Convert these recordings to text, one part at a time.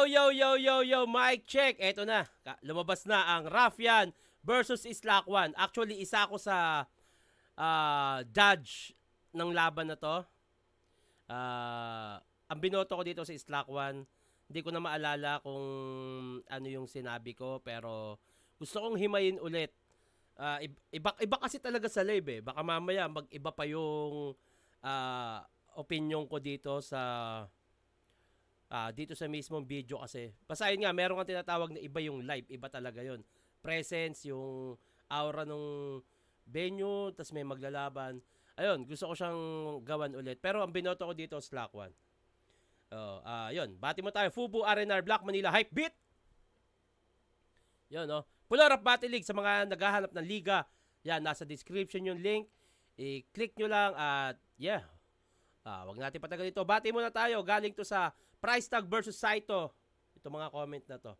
Yo, mic check. Eto na, lumabas na ang Ruffian versus Islak1. Actually, isa ako sa judge ng laban na to. Ang binoto ko dito sa Islak1, hindi ko na maalala kung ano yung sinabi ko, pero gusto kong himayin ulit. Iba kasi talaga sa live eh. Baka mamaya mag-iba pa yung opinion ko dito sa mismong video kasi. Basta yun nga, meron kang tinatawag na iba yung live. Iba talaga yun. Presence, yung aura nung venue, tas may maglalaban. Ayun, gusto ko siyang gawan ulit. Pero ang binoto ko dito, Islak1. Yun, bati mo tayo. Fubu, RNR, Black Manila, Hype Beat! Yun, no? Pull Up Battle League sa mga naghahanap ng liga. Yan, nasa description yung link. I-click nyo lang at yeah. Wag natin patagal dito. Bati muna tayo. Galing to sa Price Tag versus Saito. Ito mga comment na to.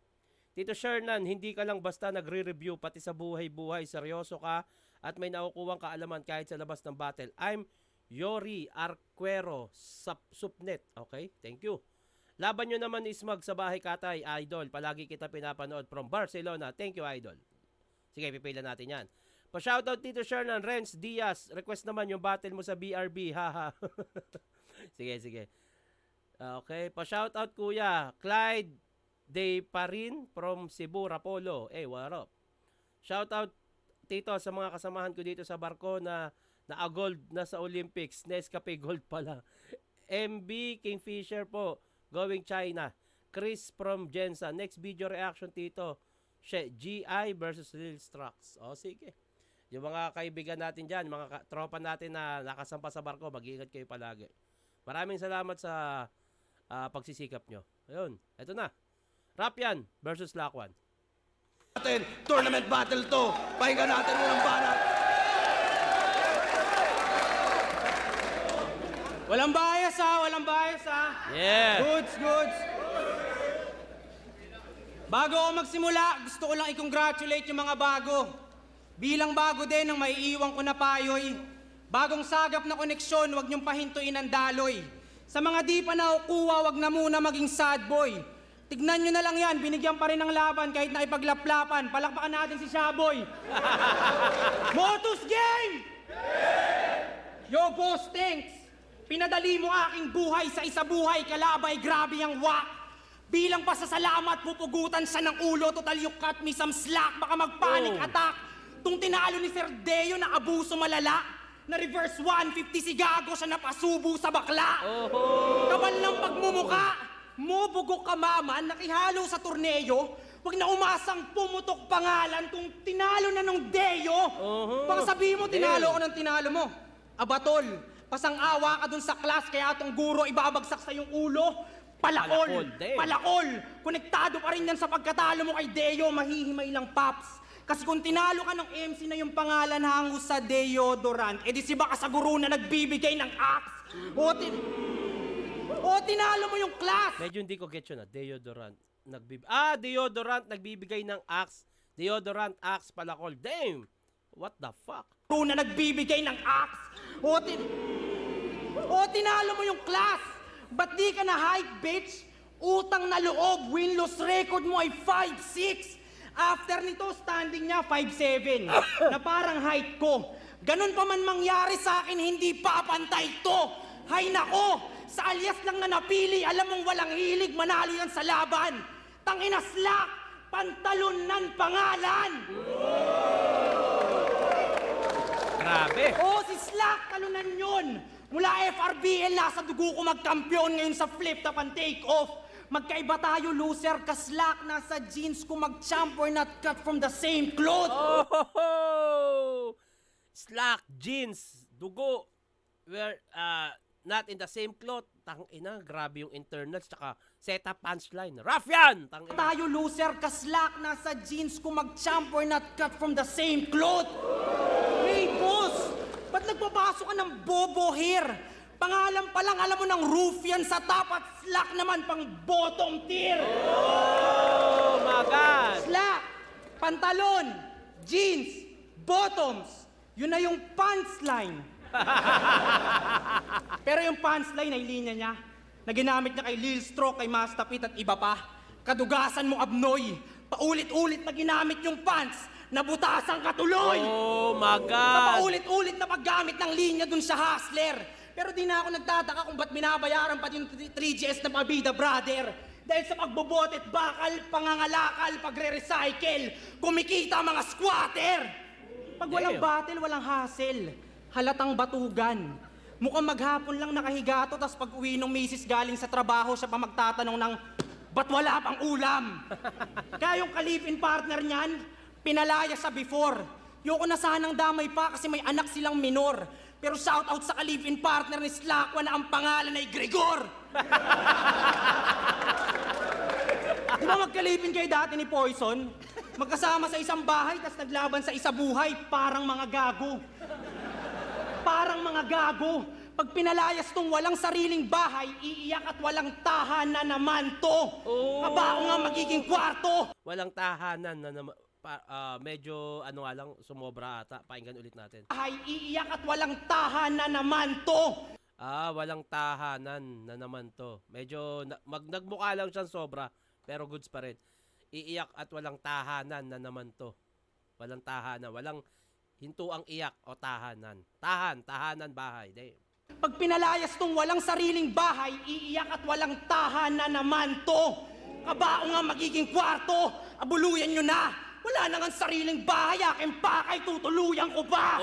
Tito Shernan, hindi ka lang basta nagre-review, pati sa buhay-buhay. Seryoso ka at may nakukuwang kaalaman kahit sa labas ng battle. I'm Yori Arquero, Supnet. Okay, thank you. Laban nyo naman is sa bahay Katay, Idol. Palagi kita pinapanood from Barcelona. Thank you, Idol. Sige, pipila natin yan. Pa-shoutout Tito Shernan, Renz Diaz. Request naman yung battle mo sa BRB. Haha. Sige. Okay, pa-shoutout Kuya Clyde De Parin from Cebu, Rapolo. What up? Shoutout Tito sa mga kasamahan ko dito sa barko na gold na sa Olympics. Nescafe Gold pala. MB Kingfisher po. Going China. Chris from Jensa. Next video reaction Tito. GI versus Lil Strax. Sige. Yung mga kaibigan natin dyan, mga tropa natin na nakasampa sa barko, mag-iingat kayo palagi. Maraming salamat sa pagsisikap nyo. Ayun, eto na. Ruffian versus Islak1. Tournament battle to. Pahinga natin ng banat. Walang bias ha. Yeah. Goods. Bago ako magsimula, gusto ko lang i-congratulate yung mga bago. Bilang bago din ang maiiwan ko na payoy. Bagong sagap na koneksyon, huwag niyong pahintuin ang daloy. Sa mga di pa nakukuha, wag na muna maging sad boy. Tignan nyo na lang yan, binigyan pa rin ng laban kahit na ipaglaplapan. Palakpakan natin si Shaboy. Motus Game! Yo, boss, thanks. Pinadali mo aking buhay sa isa buhay, kalabay, grabe ang wak. Bilang pasasalamat, pupugutan siya ng ulo, total you cut me some slack, baka mag-panic attack. Tung tinalo ni Sir Deo na abuso malala. Na reverse 150 si Gago siya napasubo sa bakla. Kapal ng pagmumuka, mo bugok ka maman, nakihalo sa torneo. Wag na umasang pumutok pangalan kung tinalo na nung Deo. Baka sabihin mo, tinalo ko ng tinalo mo. Abatol, pasang-awa ka dun sa class, kaya atong guro ibabagsak sa yung ulo. Palakol. Konektado pa rin yan sa pagkatalo mo kay Deo, mahihimay lang paps. Kasi kung tinalo ka ng MC na yung pangalan hango sa deodorant, edi si baka sa guro na nagbibigay ng axe. O tinalo mo yung class. Medyo hindi ko get yun deodorant. Deodorant nagbibigay ng axe. Deodorant axe palakol. Damn! What the fuck? Guro na nagbibigay ng axe. O tinalo mo yung class. Ba't di ka na hype, bitch? Utang na loob, win-loss record mo ay 5-6. After nito, standing niya 5'7", na parang height ko. Ganun pa man mangyari sa akin, hindi papantay to. Hay nako, sa alias lang na napili, alam mong walang hilig, manalo yan sa laban. Tangina Slack, pantalon ng pangalan. Grabe. Si Slack, talunan yun. Mula FRBL, nasa dugo ko magkampiyon ngayon sa flip top and take off. Magkaiba tayo, loser, kaslak, nasa jeans ko mag-champ, we're not cut from the same cloth. Slack, jeans, dugo, we're not in the same cloth. Tangina, grabe yung internals, tsaka setup punchline. Ruffian! Tangina. Tayo, loser, kaslak, nasa jeans ko mag-champ, we're not cut from the same cloth. Hey, boss, ba't nagpapasok ka ng bobo here? Pangalan pa lang, alam mo ng Ruffian sa top at Slack naman pang bottom tier. Oh my God! Slack, pantalon, jeans, bottoms. Yun na yung punchline. Pero yung punchline ay linya niya na ginamit niya kay Lil Stroke, kay Mastapit at iba pa. Kadugasan mo abnoy, paulit-ulit na ginamit yung pants, nabutasan ka tuloy. Oh my God! Paulit-ulit na paggamit ng linya dun sa hustler. Pero di na ako nagtataka kung ba't binabayaran pa yung 3GS na pabida, brother. Dahil sa pagbobotet, bakal, pangangalakal, pagre-recycle, kumikita ang mga squatter. Pag walang Damn. battle, walang hassle. Halatang batugan. Mukhang maghapon lang nakahiga to, tas pag uwi ng misis galing sa trabaho, siya pa magtatanong ng, ba't wala pang ulam? Kaya yung kalipin partner niyan, pinalaya sa before. Yoko na sanang damay pa kasi may anak silang minor. Pero shout out sa kalipin partner ni Slakwa na ang pangalan ay Gregor. Di ba magkalipin kayo dati ni Poison? Magkasama sa isang bahay, tas naglaban sa isa buhay, parang mga gago. Parang mga gago. Pag pinalayas tong walang sariling bahay, iiyak at walang tahanan naman to. Oh. Kabao nga magiging kwarto. Walang tahanan na naman. Medyo ano nga lang, sumobra ata. Pakinggan ulit natin. Bahay, iiyak at walang tahanan naman to. Walang tahanan na naman to. Medyo nagmukha lang siyang sobra, pero goods pa rin. Iiyak at walang tahanan na naman to. Walang tahanan, walang hintuang iyak o tahanan. Tahanan bahay. Pag pinalayas tong walang sariling bahay, iiyak at walang tahanan naman to. Kabao nga magiging kwarto. Abuluyan nyo na. Wala na nga sariling bahay, aking pakay, tutuluyan ko pa.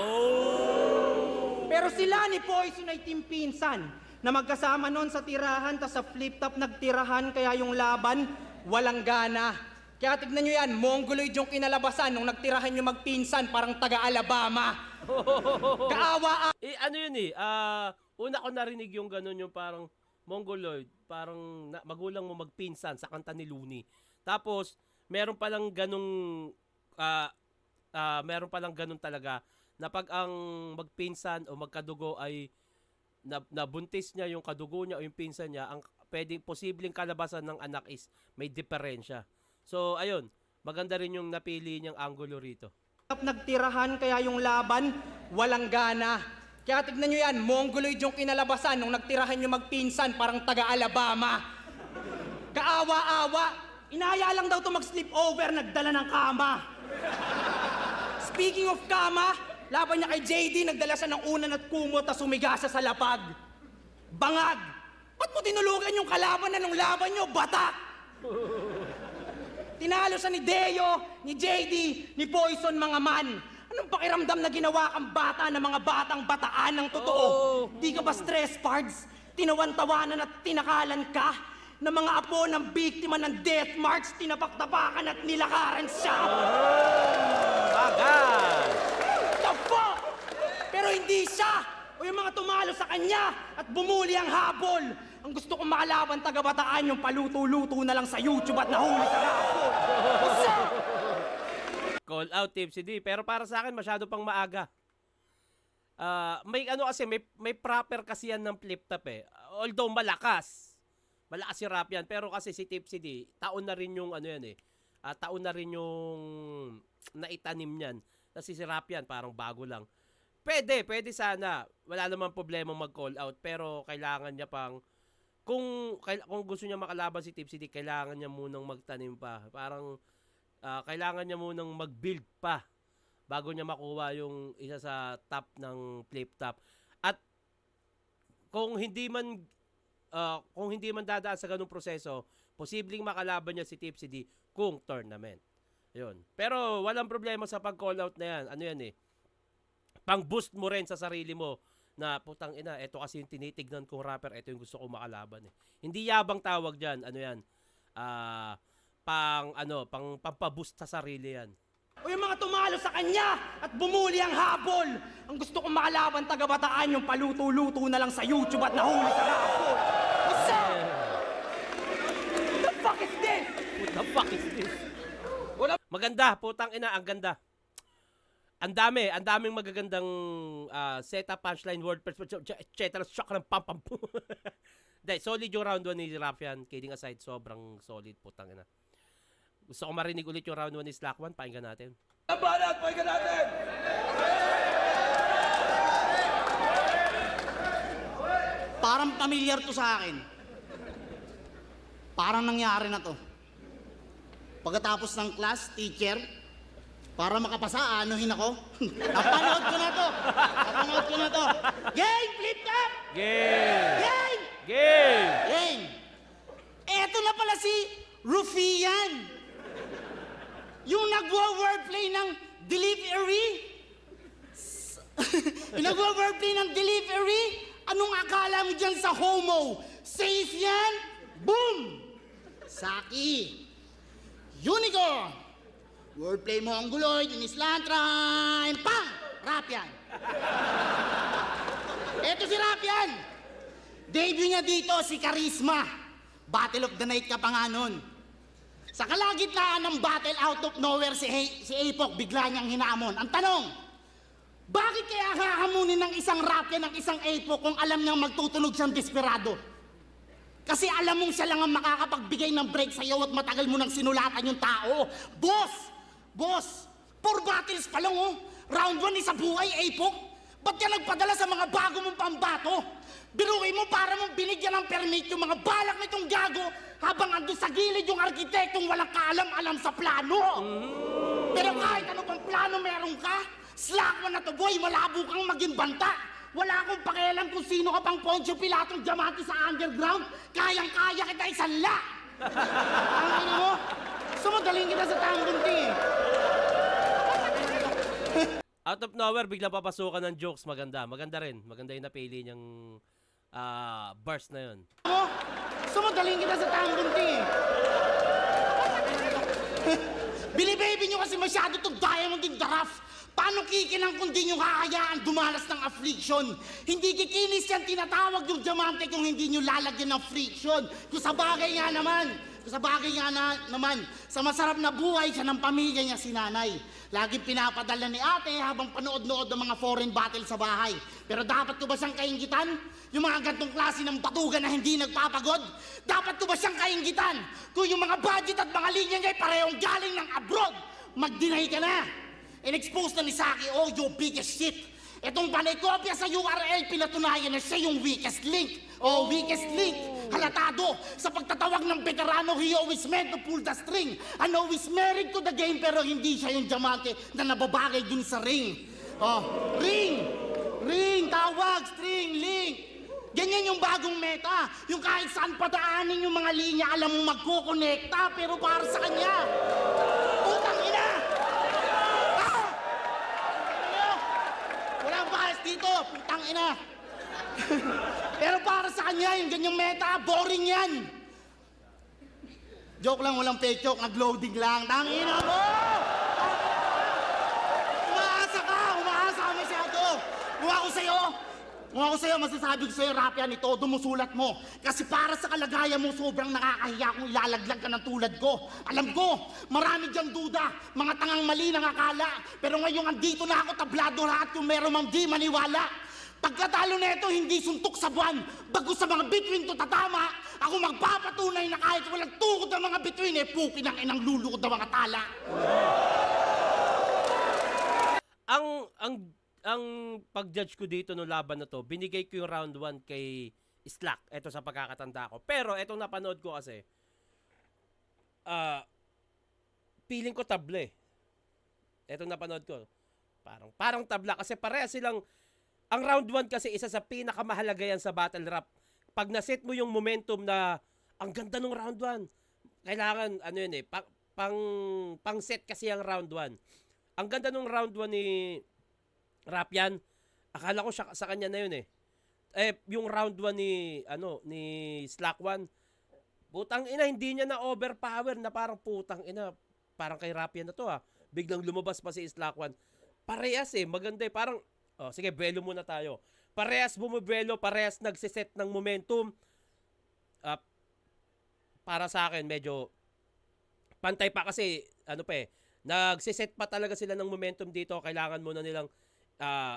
Pero sila ni Poison ay team pinsan na magkasama noon sa tirahan, tas sa flip-top nagtirahan, kaya yung laban, walang gana. Kaya tignan nyo yan, mongoloid yung kinalabasan nung nagtirahan yung magpinsan, parang taga-Alabama. Kaawa. Ano yun una ko narinig yung ganun, yung parang mongoloid, parang magulang mo magpinsan sa kanta ni Looney. Tapos, meron palang ganung talaga na pag ang magpinsan o magkadugo ay nabuntis niya yung kadugo niya o yung pinsan niya, ang pwedeng posibleng kalabasan ng anak is may diferensya. So, ayun, maganda rin yung napili niyang angulo rito. Nagtirahan, kaya yung laban, walang gana. Kaya tignan nyo yan, mongoloid yung kinalabasan nung nagtirahan yung magpinsan, parang taga-Alabama. Kaawa-awa, inaya lang daw to mag-sleepover, nagdala ng kama. Speaking of kama, laban niya kay JD, nagdala siya ng unan at kumot na sumiga siya sa lapag. Bangag! Ba't mo tinulugan yung kalaban na nung laban nyo, batak? Tinalo siya ni Deo, ni JD, ni Poison, mga man. Anong pakiramdam na ginawa kang bata ng mga batang bataan ng totoo? Di ka ba stress, Pards? Tinawan-tawanan at tinakalan ka? Na mga apo ng biktima ng death march, tinapak-tapakan at nilakaran siya. Agad! The fuck? Pero hindi siya o yung mga tumalo sa kanya at bumuli ang habol. Ang gusto kong makalaban taga-bataan yung paluto-luto na lang sa YouTube at nahuli sa rapol. What's up? Call out Tipsy D. Pero para sa akin, masyado pang maaga. May ano kasi, may proper kasi yan ng flip-top eh. Although malakas si rap yan. Pero kasi si Tipsy D, taon na rin yung ano yan eh. Taon na rin yung naitanim niyan. Kasi si rap yan, parang bago lang. Pwede sana. Wala namang problema mag-call out. Pero kailangan niya pang, kung gusto niya makalaban si Tipsy D, kailangan niya munang magtanim pa. Parang, kailangan niya munang mag-build pa bago niya makuha yung isa sa top ng flip-top. At kung hindi man dadaan sa ganung proseso, posibleng makalaban niya si Tipsy D kung tournament. Yun. Pero walang problema sa pag-call out na yan. Ano yan eh? Pang-boost mo rin sa sarili mo na putang ina, eto kasi yung tinitignan kong rapper, eto yung gusto kong makalaban eh. Hindi yabang tawag diyan, ano yan? Pampaboost sa sarili yan. O yung mga tumalo sa kanya at bumuli ang habol. Ang gusto kong makalaban taga-bataan yung paluto-luto na lang sa YouTube at nahuli sa rapol. What's up? The fuck is this? What the fuck is this? Maganda, putang ina, ang ganda. Ang daming magagandang setup, punchline, word, etc. Shock ng pam. Dahil solid yung round 1 ni Rafian. Kidding aside, sobrang solid, putang ina. Gusto ko marinig ulit yung round 1 ni Slakwan. Pakinggan natin. Banat, pakinggan natin! Parang familiar to sa akin. Parang nangyari na to. Pagkatapos ng class, teacher, para makapasa, anuhin ako. Napanood ko na to. Napanood ko na to. Game, flip top! Game! Game! Game! Game! Eto na pala si Rufian. Yung nagwa-wordplay ng delivery. Yung nagwa-wordplay ng delivery. Anong akala mo dyan sa homo? Safe yan? Boom! Saki. Unicorn. Wordplay mo ang guloy, Unislan, Trime, pang! Rapian. Eto si Rapian. Debut niya dito si Charisma. Battle of the Night ka pa nga nun. Sa kalagitnaan ng battle, out of nowhere, si Apok bigla niyang hinamon. Ang tanong, bakit kaya hahamunin ng isang Rapian ng isang Apok kung alam niyang magtutunog siyang desperado? Kasi alam mong siya lang ang makakapagbigay ng break sa'yo at matagal mo nang sinulatan yung tao. Boss, 4 battles pa lang oh. Round 1 isa buhay, Apok. Ba't ka nagpadala sa mga bago mong pambato? Biruin mo para mong binigyan ng permit yung mga balak nitong gago habang ando sa gilid yung arkitektong walang kaalam-alam sa plano. Pero kahit ano pang plano meron ka, slack mo na to boy, malabo kang maging banta. Wala akong pakialam kung sino ka pang Poncio Pilatong Diamante sa underground. Kayang-kaya kita isanla. Ang ino mo, sumadaling kita sa tanggunti eh. Out of nowhere, biglang papasukan ng jokes. Maganda. Maganda rin. Maganda yung napili niyang burst na yun. Mo, sumadaling kita sa tanggunti eh. Bili-baby nyo kasi masyado itong diamond in the rough. Paano kikinang kung di nyo kakayaan dumalas ng affliction? Hindi kikinis yan tinatawag yung diamante kung hindi nyo lalagyan ng friction. Kung sa bagay nga naman, sa masarap na buhay siya ng pamilya niya si nanay. Laging pinapadala ni ate habang panood-nood ng mga foreign battle sa bahay. Pero dapat ko ba siyang kainggitan? Yung mga gantong klase ng batugan na hindi nagpapagod? Dapat ko ba siyang kainggitan? Kung yung mga budget at mga linya niya ay parehong galing ng abroad, mag-deny ka na. In-expose na ni Saki, oh, you biggest shit. Itong panay kopya sa URL, pinatunayan na siya yung weakest link. Oh, weakest link. Halatado. Sa pagtatawag ng veterano, he always meant to pull the string. And always married to the game, pero hindi siya yung diamante na nababagay dun sa ring. Oh, ring, tawag, string, link. Ganyan yung bagong meta. Yung kahit saan padaanin yung mga linya, alam mong magkukonekta, pero para sa kanya. Putang ina! Walang bias dito, putang ina. Pero para sa kanya, yung ganyang meta, boring yan. Joke lang, walang fake joke, nag-loading lang. Tangina mo! Umaasa ka masyado. Kung ako sa'yo, masasabi ko sa'yo, Rapian, ito, dumusulat mo. Kasi para sa kalagayan mo, sobrang nakakahiya kung ilalaglag ka ng tulad ko. Alam ko, marami diyang duda, mga tangang mali ng akala. Pero ngayon, andito na ako, tablado lahat yung meron mang di maniwala. Pagkatalo nito, hindi suntok sa buwan. Bago sa mga bituin to tatama, ako magpapatunay na kahit walang tukod ng mga bituin, pukin ang inang lulukod ng mga tala. Ang pag-judge ko dito no laban na to, binigay ko yung round 1 kay Slack. Ito sa pagkakatanda ko. Pero etong napanood ko kasi, feeling ko table. Etong napanood ko, parang tabla kasi pareha silang. Ang round 1 kasi isa sa pinakamahalaga yan sa battle rap. Pag naset mo yung momentum na ang ganda ng round 1, kailangan ano yun pang set kasi ang round 1. Ang ganda ng round 1 ni Rapian, akala ko siya, sa kanya na yun yung round 1 ni Slack 1, putang ina, hindi niya na overpower na parang putang ina, parang kay Rapian na to biglang lumabas pa si Slack 1. Parehas maganda parang sige, buwelo muna tayo. Parehas bumubuwelo, parehas nagsiset ng momentum. Para sa akin, medyo pantay pa kasi, nagsiset pa talaga sila ng momentum dito. Kailangan muna nilang,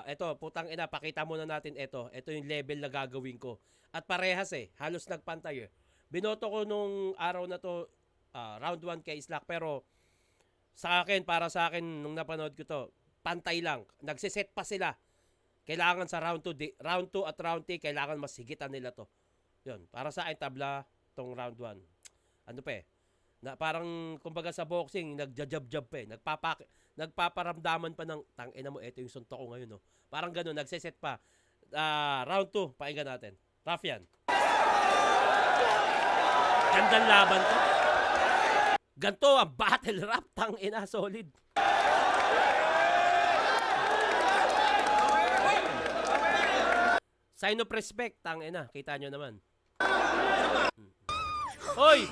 eto, putang ina, pakita muna natin ito. Ito yung level na gagawin ko. At parehas halos nagpantay Binoto ko nung araw na to, round 1 kay Slack. Pero, para sa akin, nung napanood ko to, pantay lang. Nagsiset pa sila. Kailangan sa round 2 at round 3, kailangan mas higitan nila to. Yun, para sa akin tabla tong round 1. Na parang, kumbaga sa boxing, nagjajab-jab pa eh. Nagpaparamdaman pa ng, tangina mo, eto yung suntok ko ngayon, no? Parang ganun, nagseset pa. Round 2, pakinggan natin. Rough yan. Gandang laban to. Ganto ang battle rap, tangina, solid. Sign of respect, tangina, kita nyo naman. Hoy!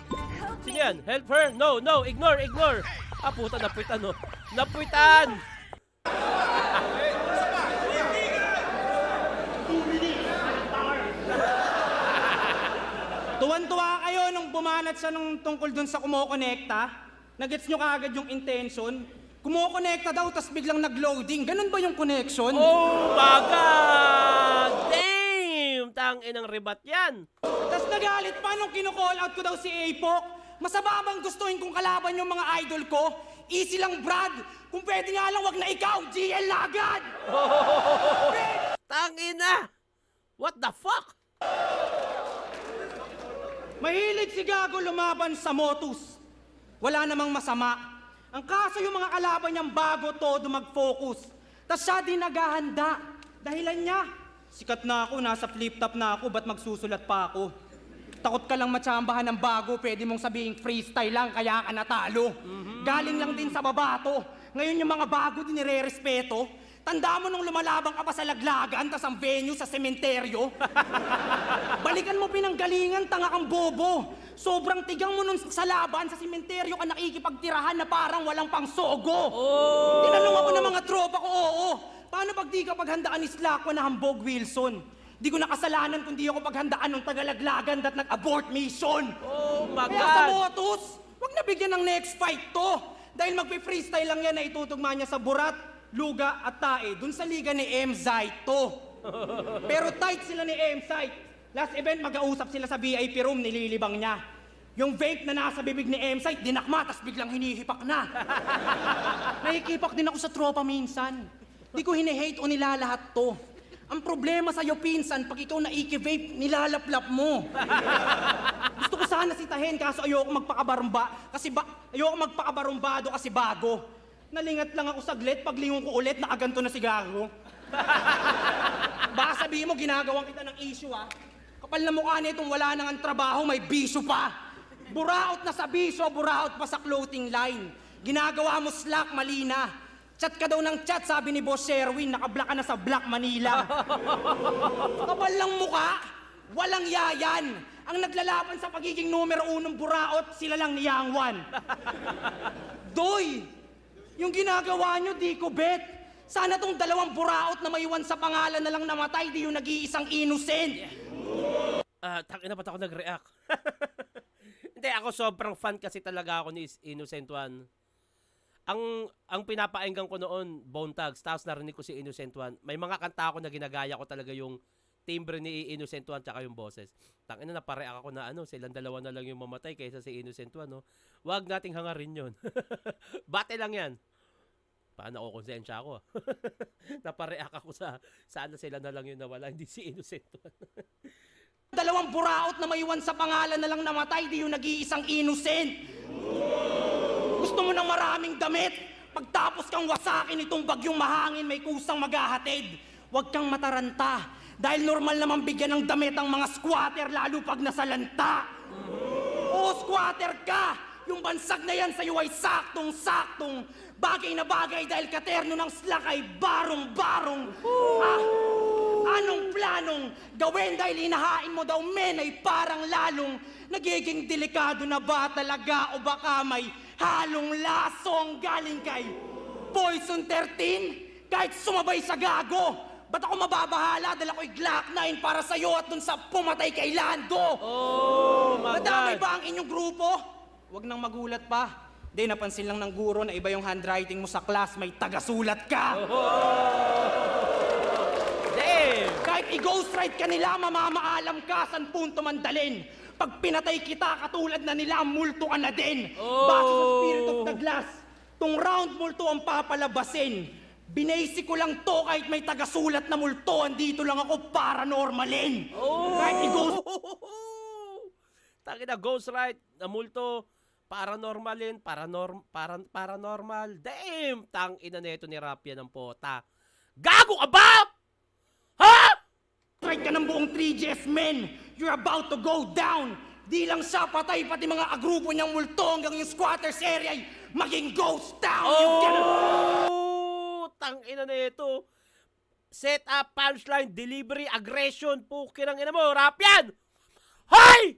Sino yan? Help her? No, no, ignore, ignore. Ah, puta, napuitan, no? Napuitan! Tuwan-tuwa kayo nung bumanat siya nung tungkol dun sa kumokonekta. Nagets nyo kaagad yung intention. Kumokonekta daw, tas biglang nag-loading. Ganun ba yung connection? Oh my God! Damn! Tangin ang ribat yan. Tas nagalit pa nung kino-call out ko daw si Apok. Masama bang gustuhin kong kalaban yung mga idol ko? Easy lang, Brad. Kung pwede nga lang, wag na ikaw. GL na agad! Tangina! What the fuck? Mahilig si Gago lumaban sa Motus. Wala namang masama. Ang kaso yung mga kalaban niyang bago todo mag-focus. Tas siya din naghahanda. Dahilan niya, sikat na ako, nasa flip-top na ako, ba't magsusulat pa ako? Takot ka lang matsambahan ng bago, pwede mong sabihin freestyle lang, kaya ka natalo. Galing lang din sa babato. Ngayon yung mga bago din nire-respeto. Tanda mo nung lumalabang ka pa sa laglagan, tas ang venue sa sementeryo. Balikan mo pinanggalingan, tanga kang bobo. Sobrang tigang mo nun sa laban, sa sementeryo ka nakikipagtirahan na parang walang pangsogo. Oh! Tinanong ako ng mga tropa ko, oo. Paano pag di ka paghandaan ni Slacko na hambog Wilson? Di ko nakasalanan kung di ako paghandaan ng tagalaglagan dat nag-abort mission. Oh my Kaya sa God! Motus, wag na bigyan ng next fight to. Dahil magpe-freestyle lang yan na itutugma niya sa Burat, Luga at Tae. Dun sa liga ni M-Zite to. Pero tight sila ni M-Zite. Last event, mag-ausap sila sa VIP room, nililibang niya. Yung vape na nasa bibig ni M-Site, dinakma, tas biglang hinihipak na. Nahikipak din ako sa tropa minsan. Di ko hinihate o nilalahat to. Ang problema sa'yo, pinsan, pag ikaw naiki-vape, nilalaplap mo. Gusto ko sana sitahin, kaso ayoko magpakabarumba, ayoko magpakabarumbado kasi bago. Nalingat lang ako saglit, paglingon ko ulit, nakaganto na si Gago. Baka sabihin mo, ginagawan kita ng issue, ha? Kapal na mukha nitong wala nang ang trabaho, may bisyo pa. Buraot na sa bisyo, buraot pa sa clothing line. Ginagawa mo slack, mali na. Chat ka daw ng chat, sabi ni Boss Sherwin, nakablock ka na sa Black Manila. Kapal lang mukha, walang yayan. Ang naglalaban sa pagiging numero 1 buraot, sila lang ni Yang Wan. Doy, yung ginagawa nyo, di ko bet. Sana tong dalawang buraot na maiwan sa pangalan na lang namatay, di yung nag-iisang innocent. Tangina, ba't ako nag-react? Hindi, ako sobrang fan kasi talaga ako ni Innocent One. Ang pinapaenggan ko noon, Bone Thugs, tapos narinig ko si Innocent One. May mga kanta ako na ginagaya ko talaga yung timbre ni Innocent One tsaka yung boses. Tangina, napareact ako na silang dalawa na lang yung mamatay kaysa si Innocent One, no? Wag nating hangarin yun. Bate lang yan. Paano ako konsensya ako? Napareact ako sa sana sila na lang yung nawala, hindi si Innocent One. Dalawang buraot na maiwan sa pangalan na lang namatay, di yung nag-iisang innocent. Gusto mo ng maraming damit? Pagtapos kang wasakin itong bagyong mahangin, may kusang maghahatid. Huwag kang mataranta, dahil normal naman bigyan ng damit ang mga squatter, lalo pag nasalanta. Oo, squatter ka! Yung bansag na yan sa'yo ay saktong-saktong. Bagay na bagay dahil katerno ng slack ay barong-barong. Anong planong gawin dahil inahain mo daw men ay parang lalong nagiging delikado na ba talaga o baka may halong lasong galing kay Poison 13? Kahit sumabay sa Gago, ba't ako mababahala dahil ako'y Glock 9 para sa'yo at dun sa pumatay kay Lando? Oh my Nadamay God! ba ang inyong grupo? Huwag nang magulat pa. Di, napansin lang ng guro na iba yung handwriting mo sa class, may tagasulat ka. Damn! Kahit i-ghostwrite ka nila, mamamaalam ka saan punto man dalin. Pag pinatay kita, katulad na nila, multo ka na din. Base sa Spirit of the Glass, tong round multo ang papalabasin. Binasic ko lang to kahit may tagasulat na multo, andito lang ako paranormalin. Kahit i-ghost... Taki na, ghostwrite, na multo, paranormalin, paranormal. Damn! Tang ina nito ni Rapia ng pota. Gago ka ba? Ha? Strike ka ng buong 3GS men! You're about to go down! Di lang siya patay, pati mga agrupo niyang multo hanggang yung squatters area ay maging ghost town! You get it? Oh! Tang ina nito. Set up, punchline, delivery, aggression. Pukin ang ina mo, Rapian! Hoy!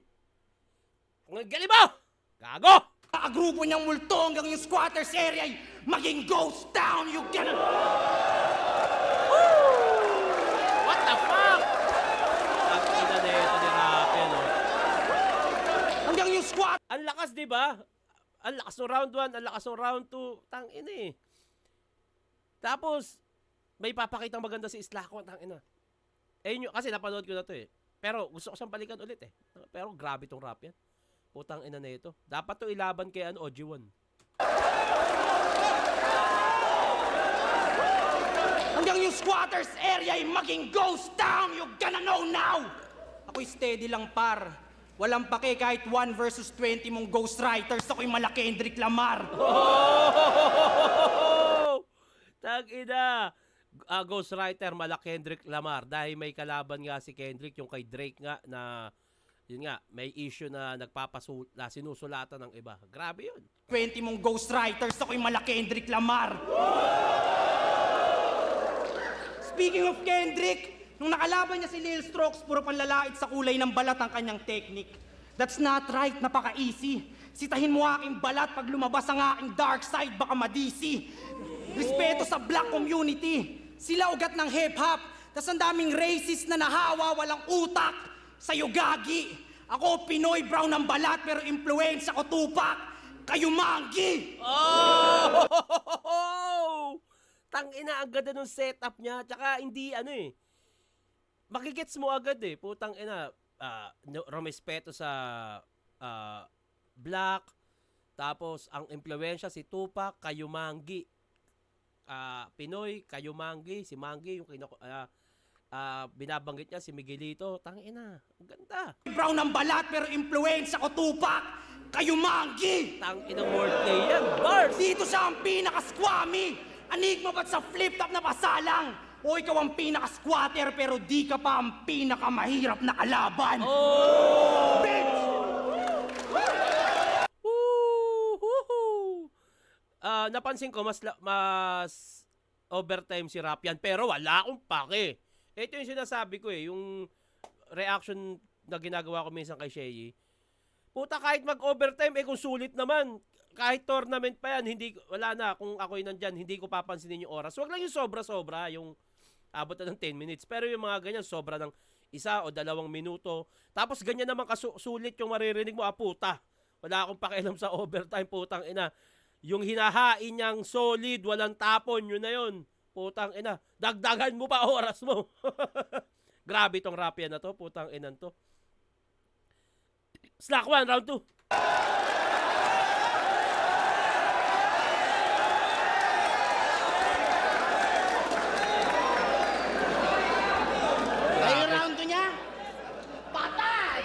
Ang galing mo! Gago! Agrupo niyang multo hanggang yung squatters area ay maging ghost town! You get it? What the fuck? Ang ina nito ni Rapian, oh. Hanggang yung squat! Ang lakas, di ba? Ang lakas ng round 1, ang lakas ng round 2. Tang ina eh. Tapos, may papakitang maganda si Islako. Tang ina. Eh, kasi napanood ko na to eh. Pero gusto ko siyang balikan ulit eh. Pero grabe tong rap yan. Putang ina na ito. Dapat to ilaban kay OG1. Hanggang yung squatters area ay maging ghost town! You gonna know now! Ako'y steady lang par. Walang pake kahit 1 versus 20 mong ghost writers. Ako'y mala Kendrick Lamar. Oh! Tag ina. Ghostwriter mala Kendrick Lamar dahil may kalaban nga si Kendrick yung kay Drake nga na yun nga may issue na na sinusulatan ng iba. Grabe yun. 20 mong ghost writers. Ako'y mala Kendrick Lamar. Speaking of Kendrick, nung nakalaban niya si Lil Strokes, puro panlalait sa kulay ng balat ang kanyang technique. That's not right, napaka-easy. Sitahin mo aking balat pag lumabas ang aking dark side, baka madisi. Respeto sa black community. Sila ugat ng hip-hop. Tas ang daming racist na nahawa, walang utak. Sa'yo gagi. Ako Pinoy, brown ng balat, pero influensya ko Tupac. Kayo manggi! Oh! Tangina ang ganda ng setup niya. Tsaka hindi makigets mo agad eh. Putang ina. Rumespeto sa black. Tapos ang impluwensya si Tupac, kayo manggi. Pinoy, kayo manggi. Si Manggi yung binabanggit niya si Miguelito. Tangina, ang ganda. Brown ng balat, pero influensya ko Tupac. Kayo manggi! Tanginang wordplay yan. Bars! Dito siya ang pinaka-squammy! Anigma ba't sa flip-top na pasalang? O ikaw ang pinaka-squatter pero di ka pa ang pinaka-mahirap na kalaban? Oh! Bitch! Woo! Napansin ko mas overtime si Rapian pero wala akong pake. Ito yung sinasabi ko eh, yung reaction na ginagawa ko minsan kay Shea. Puta, kahit mag-overtime kung sulit naman. Kahit tournament pa yan, wala na. Kung ako'y nandyan, hindi ko papansinin yung oras. Wag lang yung sobra-sobra, yung abot na ng 10 minutes. Pero yung mga ganyan, sobra ng 1 o 2 minuto. Tapos ganyan naman kasulit yung maririnig mo, puta. Wala akong pakialam sa overtime, putang ina. Yung hinahain niyang solid, walang tapon, yun na yun. Putang ina. Dagdagan mo pa oras mo. Grabe tong Rapia na to, putang inan to. Slack 1, round 2. Ay, round niya, patay!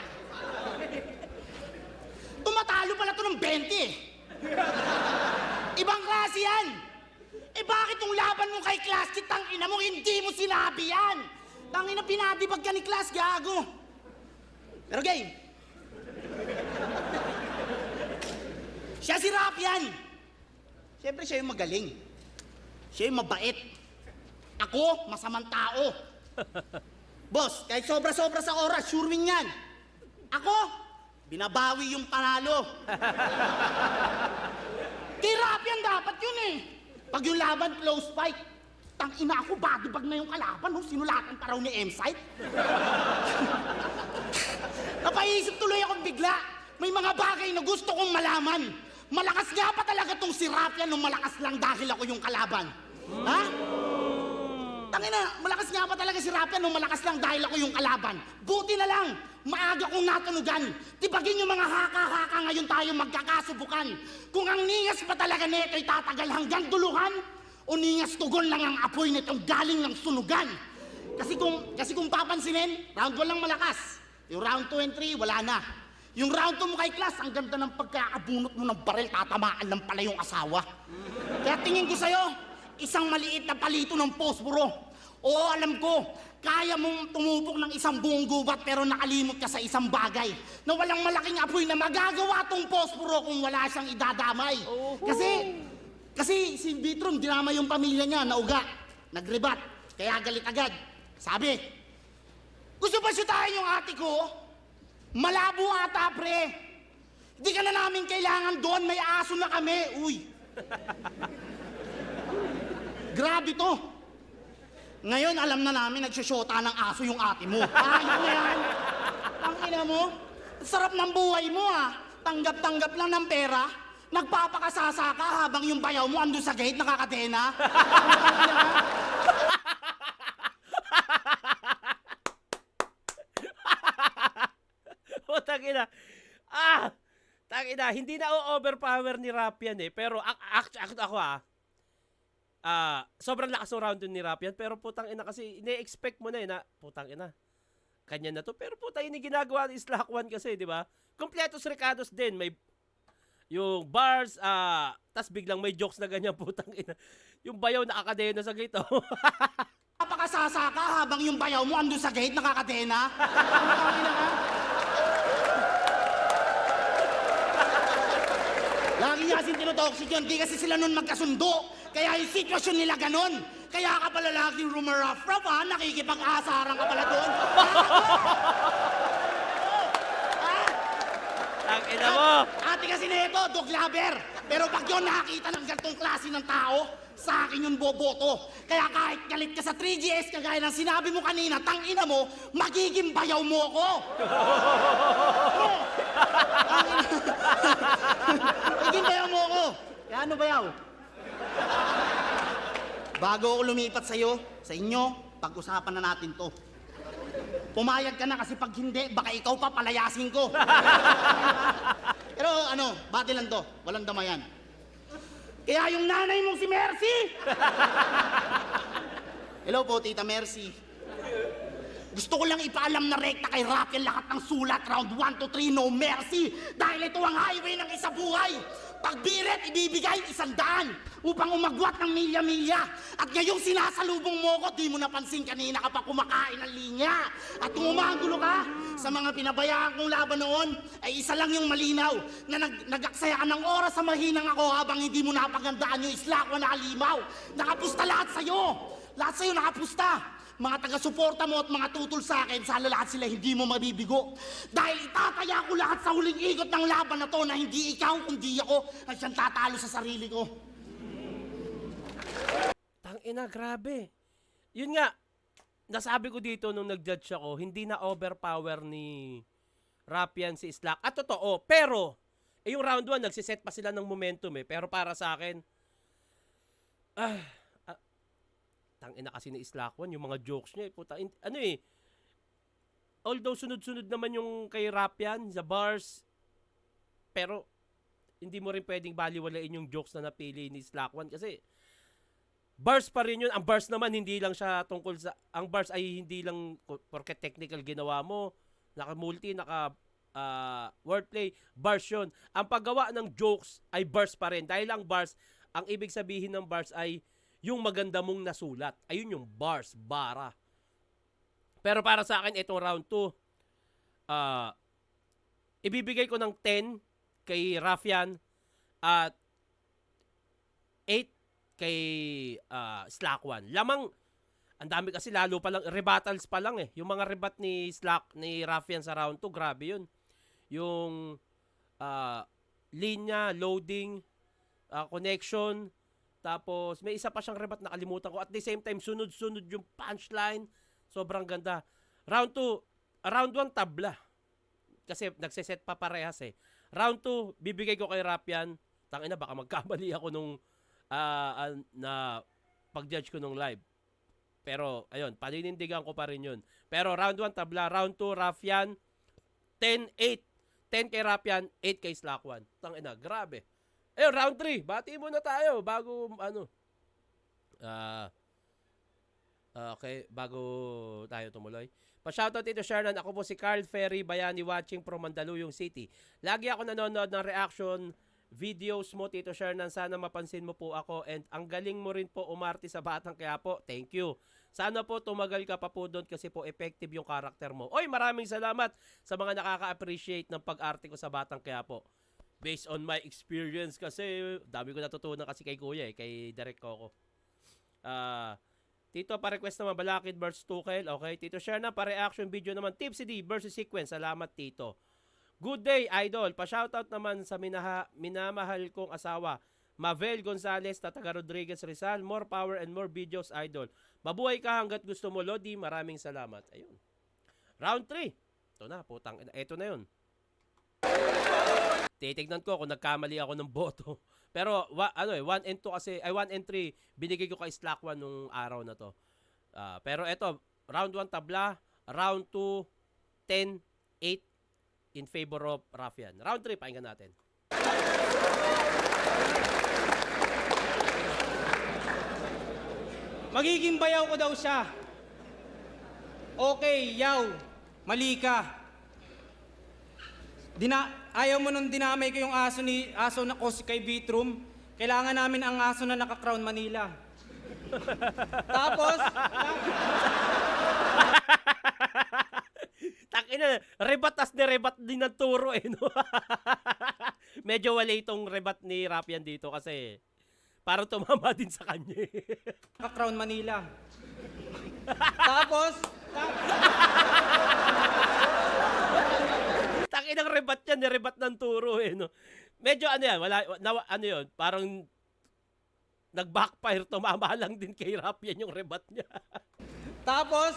Tumatalo pala to ng 20. Ibang klase yan. Eh bakit yung laban mo kay Class, tangina mo, hindi mo sinabi yan? Tangina, pinadibag ka ni Class, gago. Pero game. Siya si Rapian. Siyempre siya yung magaling. Siya yung mabait. Ako, masamang tao. Boss, kahit sobra-sobra sa oras, sure win yan. Ako, binabawi yung panalo. Kay Rapian dapat yun eh. Pag yung laban, close fight, tangina ako, badibag na yung kalaban, no? Sinulatan pa raw ni M-Site. Napaisip tuloy akong bigla. May mga bagay na gusto kong malaman. Malakas nga pa talaga tong si Rapian nung malakas lang dahil ako yung kalaban. Ha? Tangina, malakas nga pa talaga si Rapian nung malakas lang dahil ako yung kalaban. Buti na lang, maaga kong natunugan. Tibagin yung mga haka-haka ngayon tayo magkakasubukan. Kung ang ningas pa talaga neto'y tatagal hanggang duluhan, o ningas tugon lang ang apoy nitong galing ng sunugan. Kasi kung papansinin, round 1 lang malakas. Yung round 2 and 3, wala na. Yung round 2 mo kay class, ang ganda ng pagkakabunot mo ng baril, tatamaan lang pala yung asawa. Kaya tingin ko sa'yo, isang maliit na palito ng posporo. Oo, alam ko, kaya mong tumupok ng isang buong gubat pero nakalimot ka sa isang bagay na walang malaking apoy na magagawa tong posporo kung wala siyang idadamay. Kasi si Vitron, dinama yung pamilya niya, nauga, nagrebat, kaya galit agad. Sabi, gusto ba syutahin yung ate ko? Malabo ata, pre. Hindi ka na namin kailangan doon, may aso na kami. Uy. Grabe to. Ngayon, alam na namin, nagsusyota ng aso yung ate mo. Ayos na yan. Ang ina mo, sarap ng buhay mo ah. Tanggap-tanggap lang ng pera. Nagpapakasasa ka habang yung bayaw mo andun sa gate nakakadena. O, tangina. Tangina, hindi na overpower ni Rapian eh. Pero ako sobrang lakas ng round ni Rapian. Pero putang ina kasi, ine-expect mo na eh na, putang ina, kanya na to. Pero putang ina, ginagawa ni Slack One kasi, di ba? Kompletos Ricardos din. May yung bars, tas biglang may jokes na ganyan, putang ina. Yung bayaw nakakadena sa gate, oh. Papakasasa ka habang yung bayaw mo andun sa gate nakakadena. Lagi niya kasing tinotoxic yun, di kasi sila nun magkasundo. Kaya yung sitwasyon nila ganon. Kaya ka pala laging rumaraf-raf ha, nakikipag-asaran ka pala doon. Tangina mo. Ate kasi nito, dog lover. Pero pag yun nakakita ng gantong klase ng tao, sa akin yung boboto. Kaya kahit galit ka sa 3GS, kagaya ng sinabi mo kanina, tangina mo, magiging bayaw mo ako. Magiging bayaw mo ako. Kaya ano bayaw? Bago ako lumipat sa'yo, sa inyo, pag-usapan na natin to. Pumayag ka na kasi pag hindi, baka ikaw pa palayasin ko. Pero ano, bati lang to, walang damayan. Kaya yung nanay mong si Mercy! Hello po, Tita Mercy. Gusto ko lang ipaalam na rekta kay Raquel lahat ng sulat, round 1 to 3, no mercy. Dahil ito ang highway ng isa buhay. Pag biret, ibibigay 100 upang umagwat ng milya-milya. At ngayong sinasalubong mo ko, di mo napansin kanina kapag kumakain ng linya. At kung umagulo ka sa mga pinabayaan kong laban noon, ay isa lang yung malinaw na nag-aksaya ka ng oras sa mahinang ako habang hindi mo napagandaan yung islak na alimaw. Nakapusta lahat sa'yo. Lahat sa'yo nakapusta. Mga taga-suporta mo at mga tutol sa akin, sana lahat sila hindi mo mabibigo. Dahil itataya ko lahat sa huling ikot ng laban na to na hindi ikaw, kundi ako ang siyang tatalo sa sarili ko. Tangina, grabe. Yun nga, nasabi ko dito nung nag-judge ako, hindi na overpower ni Rapian si Slack. At totoo, pero, yung round 1, nagsiset pa sila ng momentum eh. Pero para sa akin, tangina kasi ni Slack One, yung mga jokes niya, puta, ano eh, although sunod-sunod naman yung kay Rapian sa bars, pero hindi mo rin pwedeng baliwalain yung jokes na napili ni Slack One kasi bars pa rin yun. Ang bars naman hindi lang siya tungkol sa, ang bars ay hindi lang porket technical ginawa mo, naka-multi, wordplay, bars yun. Ang paggawa ng jokes ay bars pa rin. Dahil ang bars, ang ibig sabihin ng bars ay yung maganda mong nasulat. Ayun yung bars, bara. Pero para sa akin, itong round 2, ibibigay ko ng 10 kay Rafian at 8 kay Slack One. Lamang, ang dami kasi lalo pa lang, rebuttals pa lang eh. Yung mga rebat ni Rafian sa round 2, grabe yun. Yung linya, loading, connection, tapos, may isa pa siyang rebat na kalimutan ko. At the same time, sunod-sunod yung punchline. Sobrang ganda. Round 1, tabla. Kasi nagsiset pa parehas eh. Round 2, bibigay ko kay Rapian. Tangina, baka magkamali ako nung na pag-judge ko nung live. Pero, ayun, paninindigan ko pa rin yun. Pero round 1, tabla. Round 2, Rapian, 10-8. 10 kay Rapian, 8 kay Slack One. Tangina, grabe. Ayun, round 3. Bati muna tayo bago, okay, bago tayo tumuloy. Pa-shoutout Tito Shernan, ako po si Carl Ferry Bayani watching from Mandaluyong City. Lagi ako nanonood ng reaction videos mo, Tito Shernan. Sana mapansin mo po ako and ang galing mo rin po umarte sa Batang Quiapo. Thank you. Sana po tumagal ka pa po doon kasi po effective yung karakter mo. Oy, maraming salamat sa mga nakaka-appreciate ng pag-arte ko sa Batang Quiapo. Based on my experience kasi dami ko natutunan kasi kay Kuya kay Direk Coco. Tito, pa-request naman Balakid versus Tuchel. Okay, Tito Shernan, pa-reaction video naman Tipsy D versus Sequence. Salamat, Tito. Good day, Idol. Pa-shoutout naman sa minamahal kong asawa, Mavel Gonzalez, Tataga Rodriguez Rizal. More power and more videos, Idol. Mabuhay ka hanggat gusto mo, Lodi. Maraming salamat. Ayun. Round 3. Ito na, putang. Ito na yun. Titignan ko kung nagkamali ako ng boto. Pero 1 and 2 kasi, 1 and 3, binigay ko kay Slack 1 nung araw na to. Pero eto, round 1 tabla, round 2, 10, 8 in favor of Raffian. Round 3, pakinggan natin. Magiging bayaw ko daw siya. Okay, yaw. Mali ka. Ayaw mo nung dinamay ko yung aso na kosi kay Vitrum. Kailangan namin ang aso na naka-Crown Manila. Tapos, Takina, rebatas ni rebat din ng turo no? Medyo wala itong rebat ni Raffian dito kasi parang tumama din sa kanya. naka-Crown Manila. Tapos, Takinang rebat yan, rebat ng turo no? Medyo ano yun, parang nag-backfire, tumama lang din kay Raffian yung rebat niya. tapos,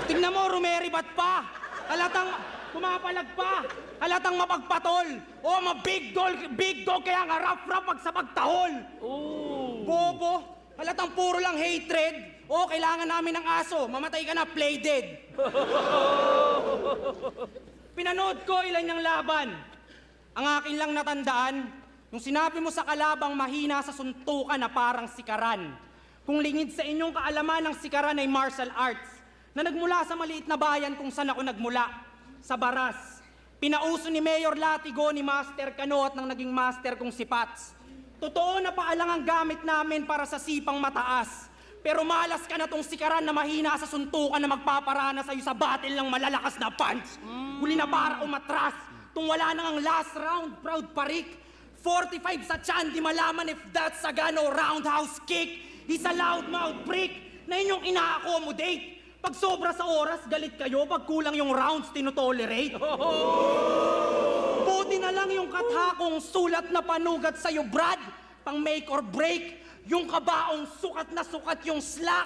tingnan mo, rumeribat pa. Halatang pumapalag pa. Halatang mapagpatol. O, big dog kaya nga rap pag sa pagtahol. Ooh. Bobo, halatang puro lang hatred. O, kailangan namin ng aso. Mamatay ka na, play dead. Pinanood ko ilan niyang laban. Ang akin lang natandaan, nung sinabi mo sa kalabang mahina sa suntukan na parang sikaran. Kung lingid sa inyong kaalaman ng sikaran ay martial arts, na nagmula sa maliit na bayan kung saan ako nagmula, sa Baras. Pinauso ni Mayor Latigo ni Master Cano at ng naging master kong si Pats. Totoo na paalang ang gamit namin para sa sipang mataas. Pero malas ka na tong sikaran na mahina sa suntukan na magpaparana sa'yo sa battle ng malalakas na punch. Huli na para umatras. Tung wala nang ang last round, proud parik. 45 sa tiyan, di malaman if that's a gun o roundhouse kick. He's a loudmouth prick na inyong ina-accommodate. Pag sobra sa oras, galit kayo. Pag kulang yung rounds, tinotolerate. Buti na lang yung kathakong sulat na panugat sa'yo, Brad. Pang make or break. Yung kabaong sukat na sukat yung slack.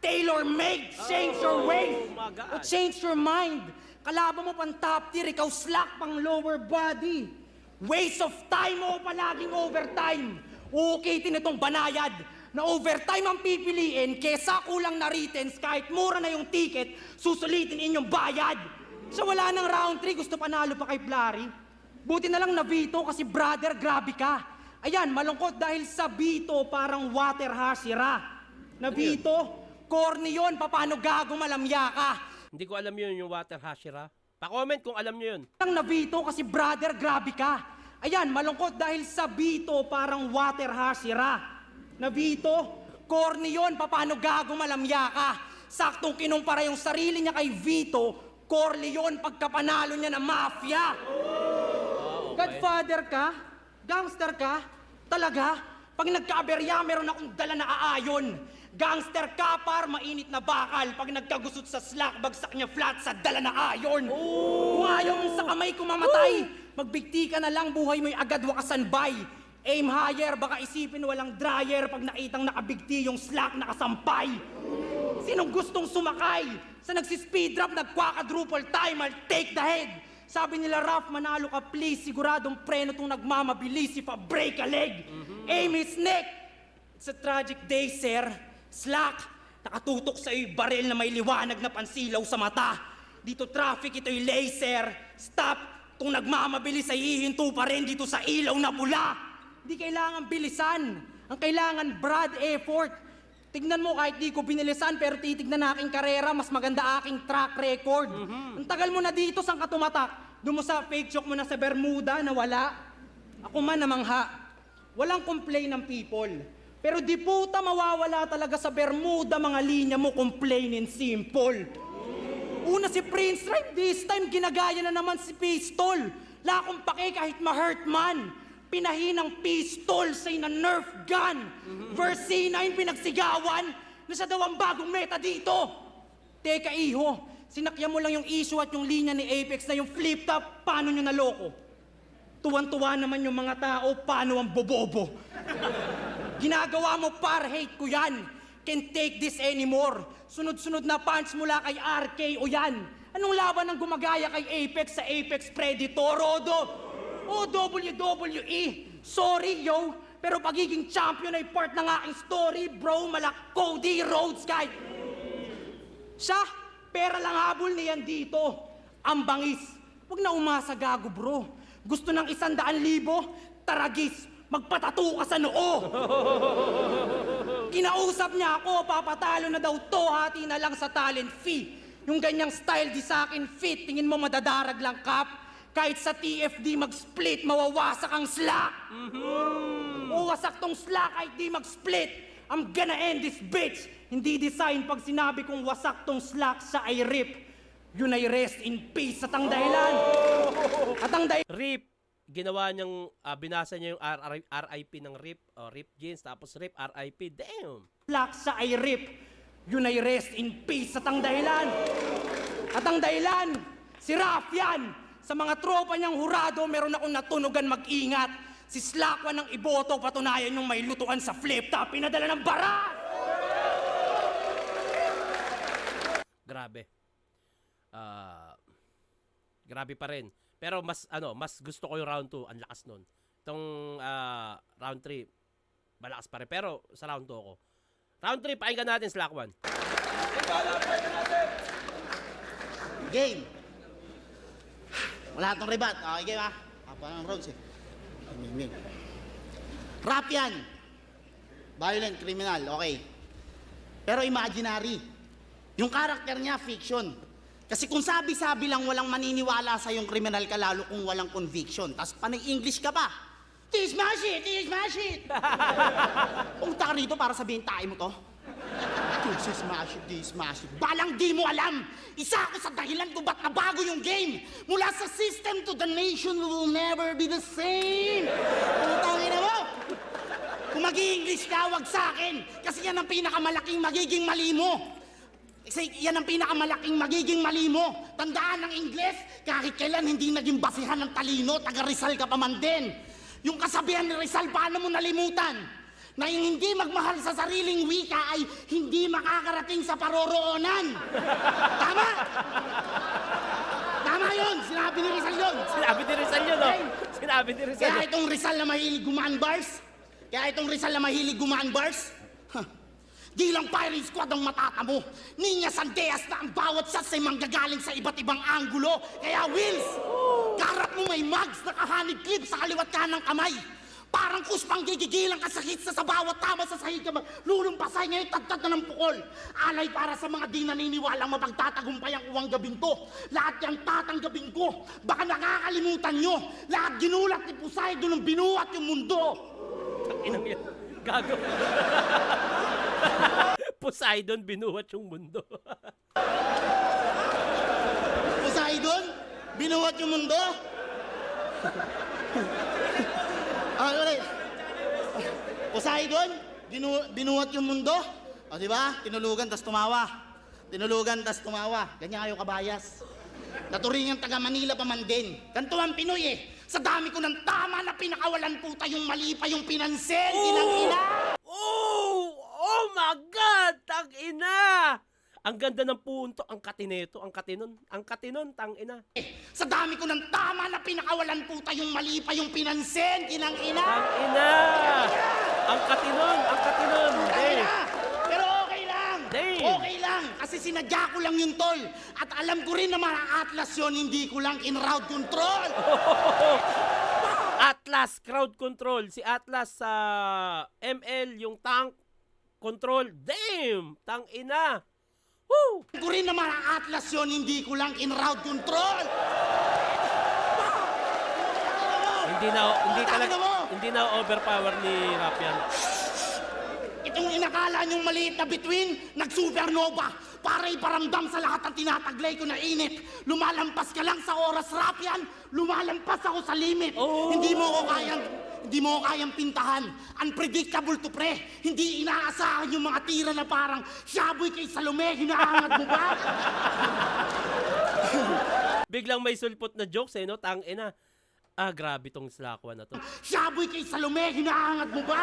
Tailor-made. Change your ways. my God. O change your mind. Kalaban mo pang top tier, ikaw slack pang lower body. Waste of time mo palaging overtime. Uukitin itong banayad na overtime ang pipiliin kesa kulang na returns kahit mura na yung ticket, susulitin inyong bayad. Sa wala ng round 3, gusto panalo pa kay Blary. Buti na lang na Vito kasi brother, grabe ka. Ayan, malungkot dahil sa Vito parang water hasira. Na Vito, corny yun, paano gago malamya ka? Hindi ko alam yun, yung water hashira. Pa-comment kung alam nyo yun. Lang na Vito kasi brother, grabe ka. Ayan, malungkot dahil sa Vito parang water hasira. Na Vito, corny yun, paano gago malamya ka? Saktong kinumpara yung sarili niya kay Vito, Corleone pagkapanalo niya na mafia. Okay. Godfather ka? Gangster ka? Talaga? Pag nagkaaberya, meron akong dala na aayon. Gangster ka, par, mainit na bakal. Pag nagkagusot sa slack, bagsak niya flat sa dala na ayon. Kung ayaw mong sa kamay ko mamatay, magbigti ka na lang, buhay mo'y agad wakasan bay. Aim higher, baka isipin walang dryer pag nakitang nakabigti yung slack nakasampay. Sinong gustong sumakay? Sa nagsispeed drop, nagkwakadruple time, I'll take the head. Sabi nila, Raf, manalo ka please, siguradong preno tong nagmamabilis if a break a leg. Aim his neck. It's a tragic day, sir. Slack, nakatutok sa iyo baril na may liwanag na pansilaw sa mata. Dito traffic, ito'y laser. Stop, kung nagmamabilis ay hihinto pa rin dito sa ilaw na pula. Di kailangan bilisan. Ang kailangan, Brad, effort. Tignan mo, kahit di ko binilisan, pero titignan na aking karera, mas maganda aking track record. Ang tagal mo na dito, saan ka tumatak? Doon mo sa fake joke mo na sa Bermuda, na wala. Ako man namangha. Walang complain ng people. Pero di puta mawawala talaga sa Bermuda, mga linya mo, complain and simple. Una si Prince Rhyme, this time ginagaya na naman si Pistol. La akong pake kahit ma-hurt man. Pinahinang pistol sa na Nerf gun. Verse C9 pinagsigawan na siya daw ang bagong meta dito. Teka iho, sinakyan mo lang yung issue at yung linya ni Apex na yung flip top, paano nyo naloko? Tuwan-tuwa naman yung mga tao, paano ang bobobo? Ginagawa mo par, hate ko yan. Can't take this anymore. Sunod-sunod na punch mula kay RK o yan. Anong laban ang gumagaya kay Apex sa Apex Predator, Rodo? O WWE. Sorry, yo. Pero pagiging champion ay part ng aking story, bro. Malak Cody Rhodes, guy. Siya, pera lang habol niyan dito. Ang bangis. Huwag na umasa gago, bro. Gusto ng 100,000, taragis. Magpatato ka sa noo. Kinausap niya ako, papatalo na daw to, hati na lang sa talent fee. Yung ganyang style di sa akin fit, tingin mo madadarag lang kap? Kahit sa TFD mag-split, mawawasak ang slack. O wasak tong slack kahit di mag-split. I'm gonna end this bitch. Hindi design pag sinabi kong wasak tong slack sa ay rip. Yun ay rest in peace at ang dahilan. At ang dahilan. RIP, ginawa niyang, binasa niya yung RIP ng RIP, RIP Jeans, tapos RIP, RIP, damn! Slack sa ay rip. Yun ay rest in peace at ang dahilan. At ang dahilan, si Rafian. Sa mga tropa niyang hurado, meron akong natunugan mag-ingat. Si Slakwa ng iboto, patunayan yung may lutuan sa flip top, pinadala ng barat! Grabe. Grabe pa rin. Pero mas gusto ko yung round 2, ang lakas nun. Itong round 3, malakas pa rin. Pero sa round 2 ako. Round 3, pakinggan natin Slack 1. Game. Wala itong rebat. Okay, game ha? Apa ng rounds eh. Game. Rap yan. Violent, criminal, okay. Pero imaginary. Yung karakter niya, fiction. Kasi kung sabi-sabi lang walang maniniwala sa yung criminal ka, lalo kung walang conviction. Tapos panay English ka pa. This my shit! This my shit! Pumunta ka rito para sabihin tayo mo to. This is my shit, this is my shit. Balang di mo alam! Isa ako sa dahilan kung ba't nabago yung game. Mula sa system to the nation, we will never be the same. Putangin na mo! Kung mag-i-English ka, wag sa akin. Kasi yan ang pinakamalaking magiging mali mo. Kasi yan ang pinakamalaking magiging mali mo. Tandaan ng Ingles, kahit kailan hindi naging basihan ng talino, taga Rizal ka pa man din. Yung kasabihan ni Rizal, paano mo nalimutan? Na yung hindi magmahal sa sariling wika ay hindi makakarating sa paroroonan. Tama? Tama yun! Sinabi ni Rizal yun. Sinabi ni Rizal yun, no? Sinabi ni Rizal. Kaya itong Rizal na mahilig gumaan bars, di lang firing squad ang matatamo. Ninya Sandeas na ang bawat shots ay manggagaling sa iba't ibang anggulo. Kaya Wills, karap mo may mags na kahanig clip sa kaliwat kanang kamay. Parang kuspang gigigilang ka sa hits sa bawat tama sa sahig ka lulumpasay ngayon tagtag na ng pukol. Alay para sa mga di naniniwalang mapagtatagumpay ang uwang gabing to. Lahat yung tatanggapin ko. Baka nakakalimutan nyo. Lahat ginulat ni Poseidon nung binuhat yung mundo. Inang yan. Gago. Poseidon, binuhat yung mundo. Poseidon? Binuhat yung mundo? Ulit. Poseidon? Binuhat yung mundo? O diba? Tinulugan, tas tumawa. Tinulugan, tas tumawa. Ganyan kayo kabayas. Naturingan taga Manila pa man din. Ganito ang Pinoy eh. Sa dami ko ng tama na pinakawalan puta yung mali pa yung pinansin. Inang ina! Oh my God! Tang ina! Ang ganda ng punto, ang katineto, ang katinon, tang ina. Sa dami ko ng tama na pinakawalan puta yung mali pa yung pinansin. Inang ina! Tang ina! Ang katinon, Tangina! damn. Pero okay lang. Damn. Okay lang. Kasi sinadya ko lang yung tol. At alam ko rin na mga Atlas yun, hindi ko lang in-route control. Atlas, crowd control. Si Atlas sa ML, yung tank, control. Damn! Tang ina. Woo! ko rin naman ang Atlas yun, hindi ko lang in route control. Hindi na overpower ni Rapian. Itong inakala niyong maliit na bituin, nag-supernova. Para iparamdam sa lahat ng tinataglay ko na init. Lumalampas ka lang sa oras, Rapian. Lumalampas ako sa limit. Oh. Hindi mo ko kayang pintahan. Unpredictable to pre. Hindi inaasahan yung mga tira na parang Shaboy kay Salome, hinahangat mo ba? Biglang may sulpot na jokes no? Tang ina. Grabe tong Slakwan na to. Shaboy kay Salome, hinahangat mo ba?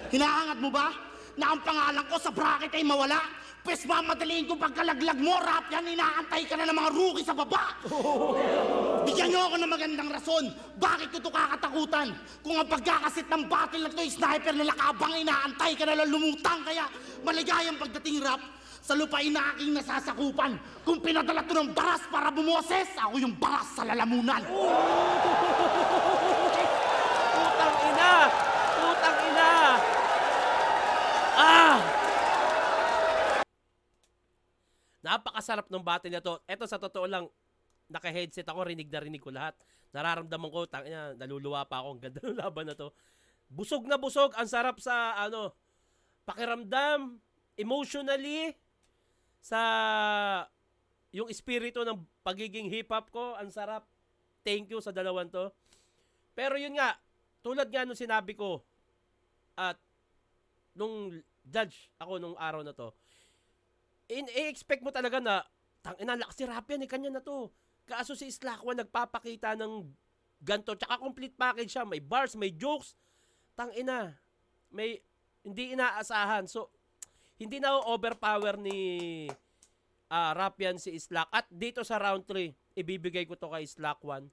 Hinahangat mo ba? Na ang pangalan ko sa bracket ay mawala? Pwes mamadaliin ko pagkalaglag mo, Rapian, inaantay ka na ng mga rookie sa baba. Bigyan niyo ako ng magandang rason. Bakit ko ito kakatakutan? Kung ang pagkakasit ng battle na ito ay sniper na nakabang, inaantay ka na lang lumutang. Kaya maligayang pagdating, Rap. Sa lupain na aking nasasakupan. Kung pinadala to ng baras para bumoses, ako yung baras sa lalamunan. Putang ina! Putang ina! Napakasarap ng battle na to. Eto sa totoo lang, naka-headset ako, rinig na rinig ko lahat. Nararamdaman ko, tangina, naluluwa pa ako. Ang ganda ng laban na to. Busog na busog. Ang sarap sa, pakiramdam, emotionally, sa yung espiritu ng pagiging hip-hop ko. Ang sarap. Thank you sa dalawan to. Pero yun nga, tulad nga nung sinabi ko, at nung judge ako nung araw na to, i-expect mo talaga na, tangina, lakas si Rapian, kanya na to. Kaso si Slakwan nagpapakita ng ganto, tsaka complete package siya, may bars, may jokes, tangina, may hindi inaasahan. So, hindi na overpower ni Rapian si Slak. At dito sa round 3, ibibigay ko to kay Slakwan.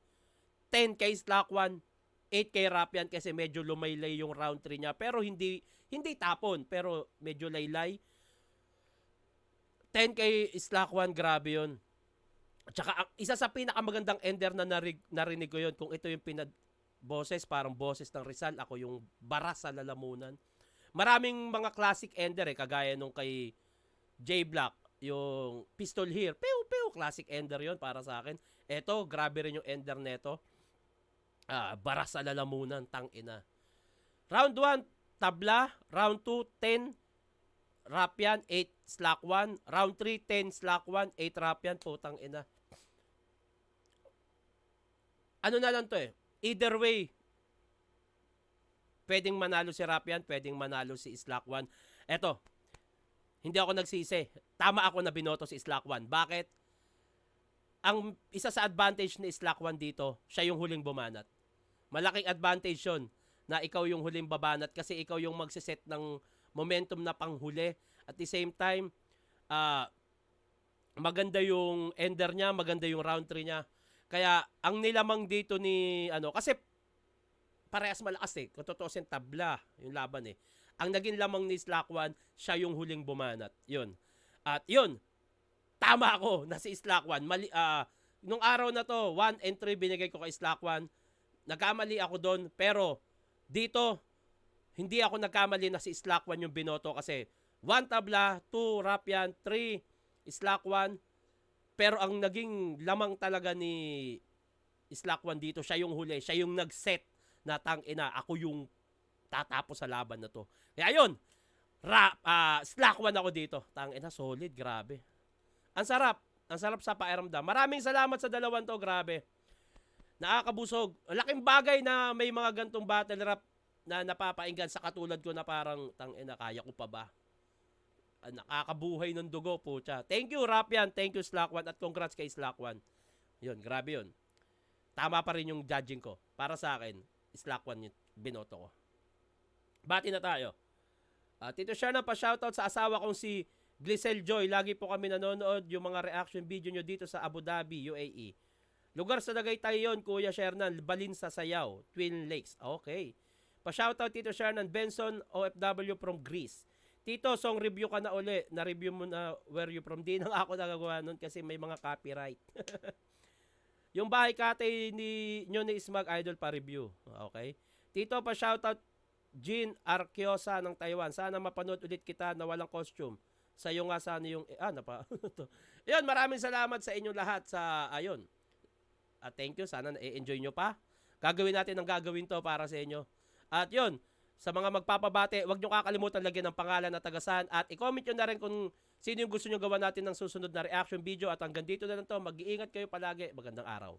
10 kay Slakwan, 8 kay Rapian kasi medyo lumaylay yung round 3 niya. Pero hindi tapon, pero medyo laylay. 10 kay Slakwan, grabe yun. Tsaka isa sa pinakamagandang ender na narinig ko yun, kung ito yung boses, parang boses ng Rizal, ako yung baras sa lalamunan. Maraming mga classic ender kagaya nung kay J Black, yung Pistol Here, pew, classic ender yon para sa akin. Eto, grabe rin yung ender neto. Baras sa lalamunan, tang ina. Round 1, tabla. Round 2, 10 Rapian, 8 Slakwan. Round 3, 10 Slakwan, 8 Rapian, putang ina. Ano na lang to either way, pwedeng manalo si Rapian, pwedeng manalo si Slakwan. Eto, hindi ako nagsisi. Tama ako na binoto si Slakwan. Bakit? Ang isa sa advantage ni Slakwan dito, siya yung huling bumanat. Malaking advantage yun na ikaw yung huling babanat kasi ikaw yung magsiset ng momentum na panghuli. At the same time, maganda yung ender niya, maganda yung round 3 niya. Kaya ang nilamang dito ni kasi parehas malakas kung tutuusin tabla yung laban Ang naging lamang ni Slakwan, siya yung huling bumanat. Yun. At yun, tama ako na si Slakwan. Nung araw na to, 1 and 3 binigay ko kay Slakwan. Nagkamali ako doon, pero dito, hindi ako nagkamali na si Slakwan yung binoto kasi 1 tabla, 2 Rapian, 3 Slakwan. Pero ang naging lamang talaga ni Slakwan dito, siya yung huli, siya yung nag-set na tangina, ako yung tatapos sa laban na to. Kaya yun, Slakwan ako dito. Tangina, solid, grabe. Ang sarap sa pakiramdam. Maraming salamat sa dalawan to, grabe. Nakakabusog. Laking bagay na may mga gantong battle rap na napapainggan sa katulad ko na parang tangina, kaya ko pa ba? Nakakabuhay ng dugo, pucha. Thank you, Rapian. Thank you, Slakwan. At congrats kay Slakwan. Yun, grabe yun. Tama pa rin yung judging ko. Para sa akin, Slakwan yung binoto ko. Bati na tayo. Tito Sherna, pa-shoutout sa asawa kong si Glisel Joy. Lagi po kami nanonood yung mga reaction video nyo dito sa Abu Dhabi, UAE. Lugar sa Tagaytay yun, Kuya Shernan. Balin sa Sayaw, Twin Lakes. Okay. Pa-shoutout Tito Shernan Benson, OFW from Greece. Tito, song review ka na uli. Na-review mo na where you from. Di na ako nagagawa nun kasi may mga copyright. Yung bahay kate nyo ni Smag Idol pa review. Okay. Tito, pa shoutout Jean Arquiosa ng Taiwan. Sana mapanood ulit kita na walang costume. Sa'yo nga sana yung... Ayun, maraming salamat sa inyong lahat sa... Ayun. At thank you. Sana na-enjoy nyo pa. Gagawin natin ang gagawin to para sa inyo. At yun, sa mga magpapabate, huwag nyo kakalimutan lagyan ng pangalan na tagasan. At i-comment nyo na rin kung sino yung gusto nyo gawa natin ng susunod na reaction video. At hanggang dito na lang to. Mag-iingat kayo palagi. Magandang araw.